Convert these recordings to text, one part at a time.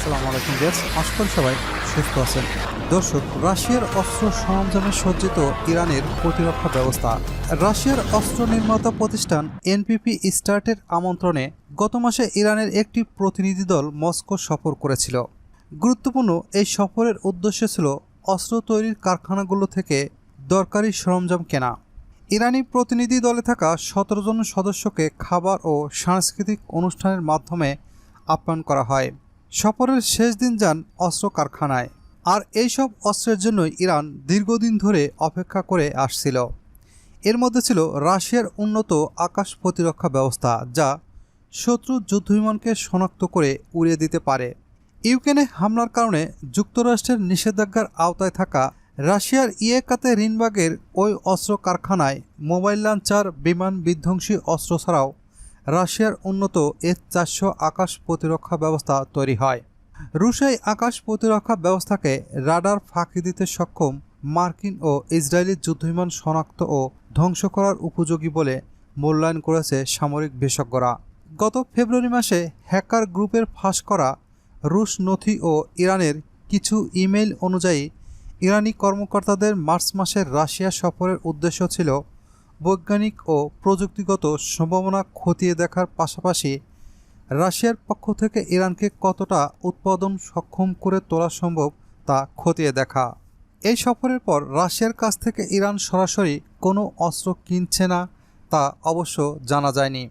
আসসালামু আলাইকুম ভিউয়ার্স, আশা করি সবাই সুস্থ আছেন। দর্শক, রাশিয়ার অস্ত্র সরঞ্জামে সজ্জিত ইরানের প্রতিরক্ষা ব্যবস্থা। রাশিয়ার অস্ত্র নির্মাতা প্রতিষ্ঠান এনপিপি স্টার্টের আমন্ত্রণে গত মাসে ইরানের একটি প্রতিনিধি দল মস্কো সফর করেছিল। গুরুত্বপূর্ণ এই সফরের উদ্দেশ্য ছিল অস্ত্র তৈরির কারখানাগুলো থেকে দরকারি সরঞ্জাম কেনা। ইরানি প্রতিনিধি দলে থাকা 17 জন সদস্যকে খাবার ও সাংস্কৃতিক অনুষ্ঠানের মাধ্যমে আপ্যায়ন করা হয়। সফরের শেষ দিন যান অস্ত্র কারখানায়। আর এইসব অস্ত্রের জন্য ইরান দীর্ঘদিন ধরে অপেক্ষা করে আসছিল। এর মধ্যে ছিল রাশিয়ার উন্নত আকাশ প্রতিরক্ষা ব্যবস্থা, যা শত্রু যুদ্ধবিমানকে শনাক্ত করে উড়িয়ে দিতে পারে। ইউক্রেনে হামলার কারণে যুক্তরাষ্ট্রের নিষেধাজ্ঞার আওতায় থাকা রাশিয়ার ইয়েকাতেরিনবার্গের ওই অস্ত্র কারখানায় মোবাইল লঞ্চার, বিমান বিধ্বংসী অস্ত্র ছাড়াও রাশিয়ার উন্নত S-400 আকাশ প্রতিরক্ষা ব্যবস্থা তৈরি হয়। রুশ এই আকাশ প্রতিরক্ষা ব্যবস্থাকে রাডার ফাঁকি দিতে সক্ষম, মার্কিন ও ইসরায়েলি যুদ্ধবিমান শনাক্ত ও ধ্বংস করার উপযোগী বলে মূল্যায়ন করেছে সামরিক বিশেষজ্ঞরা। গত ফেব্রুয়ারি মাসে হ্যাকার গ্রুপের ফাঁস করা রুশ নথি ও ইরানের কিছু ইমেইল অনুযায়ী ইরানি কর্মকর্তাদের মার্চ মাসের রাশিয়া সফরের উদ্দেশ্য ছিল বৈজ্ঞানিক ও প্রযুক্তিগত সম্ভাবনা খতিয়ে দেখার পাশাপাশি রাশিয়ার পক্ষ থেকে ইরানকে কতটা উৎপাদন সক্ষম করে তোলা সম্ভব তা খতিয়ে দেখা। এই সফরের পর রাশিয়ার কাছ থেকে ইরান সরাসরি কোনো অস্ত্র কিনছে না তা অবশ্য জানা যায়নি,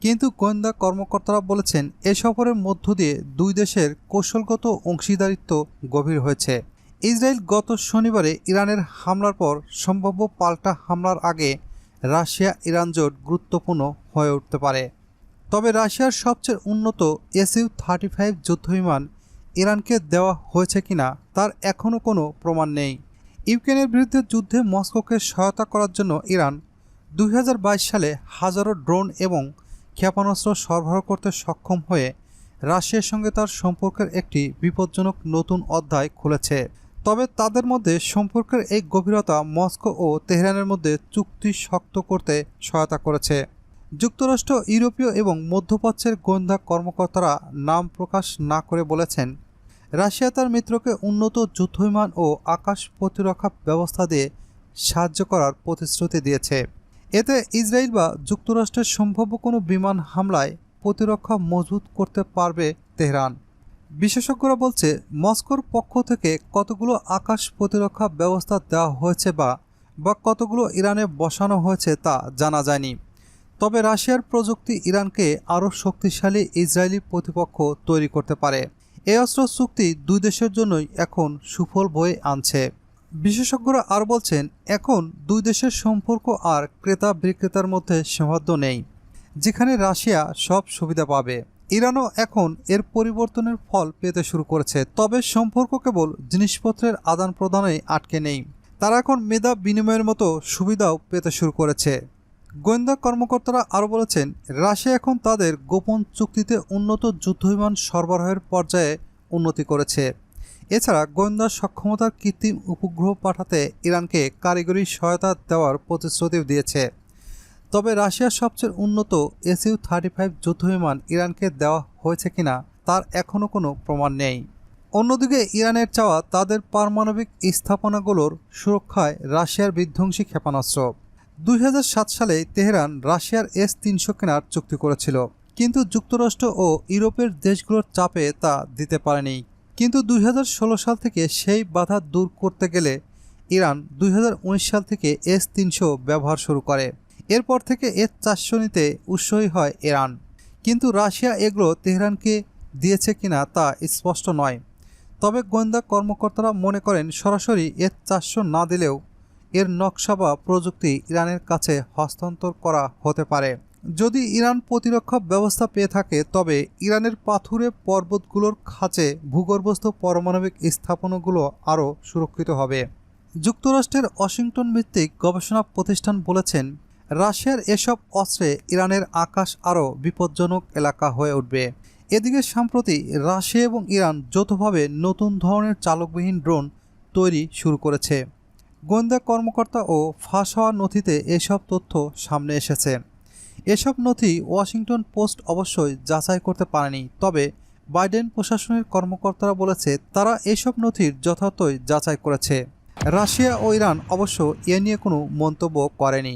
কিন্তু গোয়েন্দা কর্মকর্তারা বলেছেন এ সফরের মধ্য দিয়ে দুই দেশের কৌশলগত অংশীদারিত্ব গভীর হয়েছে। ইসরায়েল গত শনিবারে ইরানের হামলার পর সম্ভাব্য পাল্টা হামলার আগে রাশিয়া ইরান জোট গুরুত্বপূর্ণ হয়ে উঠতে পারে। তবে রাশিয়ার সবচেয়ে উন্নত Su-35 যুদ্ধবিমান ইরানকে দেওয়া হয়েছে কিনা তার এখনও কোনো প্রমাণ নেই। ইউক্রেনের বিরুদ্ধে যুদ্ধে মস্কোকে সহায়তা করার জন্য ইরান 2022 সালে হাজারো ড্রোন এবং ক্ষেপণাস্ত্র সরবরাহ করতে সক্ষম হয়ে রাশিয়ার সঙ্গে তার সম্পর্কের একটি বিপজ্জনক নতুন অধ্যায় খুলেছে। তবে তাদের মধ্যে সম্পর্কের এই গভীরতা মস্কো ও তেহরানের মধ্যে চুক্তি শক্ত করতে সহায়তা করেছে। যুক্তরাষ্ট্র, ইউরোপীয় এবং মধ্যপ্রাচ্যের গোয়েন্দা কর্মকর্তারা নাম প্রকাশ না করে বলেছেন, রাশিয়া তার মিত্রকে উন্নত যুদ্ধবিমান ও আকাশ প্রতিরক্ষা ব্যবস্থা দিয়ে সাহায্য করার প্রতিশ্রুতি দিয়েছে। এতে ইসরায়েল বা যুক্তরাষ্ট্রের সম্ভাব্য কোনো বিমান হামলায় প্রতিরক্ষা মজবুত করতে পারবে তেহরান। বিশেষজ্ঞরা বলছে, মস্কোর পক্ষ থেকে কতগুলো আকাশ প্রতিরক্ষা ব্যবস্থা দেওয়া হয়েছে বা কতগুলো ইরানে বসানো হয়েছে তা জানা যায়নি। তবে রাশিয়ার প্রযুক্তি ইরানকে আরও শক্তিশালী ইসরায়েলি প্রতিপক্ষ তৈরি করতে পারে। এই অস্ত্র চুক্তি দুই দেশের জন্যই এখন সুফল বয়ে আনছে। বিশেষজ্ঞরা আর বলছেন, এখন দুই দেশের সম্পর্ক আর ক্রেতা বিক্রেতার মধ্যে সৌহার্দ্য নেই, যেখানে রাশিয়া সব সুবিধা পাবে। ইরানও এখন এর পরিবর্তনের ফল পেতে শুরু করেছে। তবে সম্পর্ক কেবল জিনিসপত্রের আদান প্রদানে আটকে নেই, তারা এখন মেধা বিনিময়ের মতো সুবিধাও পেতে শুরু করেছে। গোয়েন্দা কর্মকর্তারা আরও বলেছেন, রাশিয়া এখন তাদের গোপন চুক্তিতে উন্নত যুদ্ধবিমান সরবরাহের পর্যায়ে উন্নতি করেছে। এছাড়া গোয়েন্দা সক্ষমতার কৃত্রিম উপগ্রহ পাঠাতে ইরানকে কারিগরি সহায়তা দেওয়ার প্রতিশ্রুতিও দিয়েছে। তবে রাশিয়ার সবচেয়ে উন্নত Su-35 যুদ্ধবিমান ইরানকে দেওয়া হয়েছে কিনা তার এখনও কোনো প্রমাণ নেই। অন্যদিকে ইরানের চাওয়া তাদের পারমাণবিক স্থাপনাগুলোর সুরক্ষায় রাশিয়ার বিধ্বংসী ক্ষেপণাস্ত্র। 2007 সালে তেহরান রাশিয়ার S-300 কেনার চুক্তি করেছিল, কিন্তু যুক্তরাষ্ট্র ও ইউরোপের দেশগুলোর চাপে তা দিতে পারেনি। কিন্তু 2016 সাল থেকে সেই বাধা দূর করতে গেলে ইরান 2019 সাল থেকে S-300 ব্যবহার শুরু করে। এরপর থেকে S-400 নিতে উৎসাহী হয় ইরান, কিন্তু রাশিয়া এগুলো তেহরানকে দিয়েছে কিনা তা স্পষ্ট নয়। তবে গোয়েন্দা কর্মকর্তারা মনে করেন, সরাসরি S-400 না দিলেও এর নকশা বা প্রযুক্তি ইরানের কাছে হস্তান্তর করা হতে পারে। যদি ইরান প্রতিরক্ষা ব্যবস্থা পেয়ে থাকে, তবে ইরানের পাথুরে পর্বতগুলোর খাঁচে ভূগর্ভস্থ পারমাণবিক স্থাপনাগুলো আরও সুরক্ষিত হবে। যুক্তরাষ্ট্রের ওয়াশিংটন ভিত্তিক গবেষণা প্রতিষ্ঠান বলেছেন, রাশিয়ার এসব অস্ত্রে ইরানের আকাশ আরও বিপজ্জনক এলাকা হয়ে উঠবে। এদিকে সম্প্রতি রাশিয়া এবং ইরান যৌথভাবে নতুন ধরনের চালকবিহীন ড্রোন তৈরি শুরু করেছে। গোয়েন্দা কর্মকর্তা ও ফাঁস হওয়া নথিতে এসব তথ্য সামনে এসেছে। এসব নথি ওয়াশিংটন পোস্ট অবশ্যই যাচাই করতে পারেনি, তবে বাইডেন প্রশাসনের কর্মকর্তারা বলেছে তারা এসব নথির যথার্থই যাচাই করেছে। রাশিয়া ও ইরান অবশ্য এ নিয়ে কোনো মন্তব্য করেনি।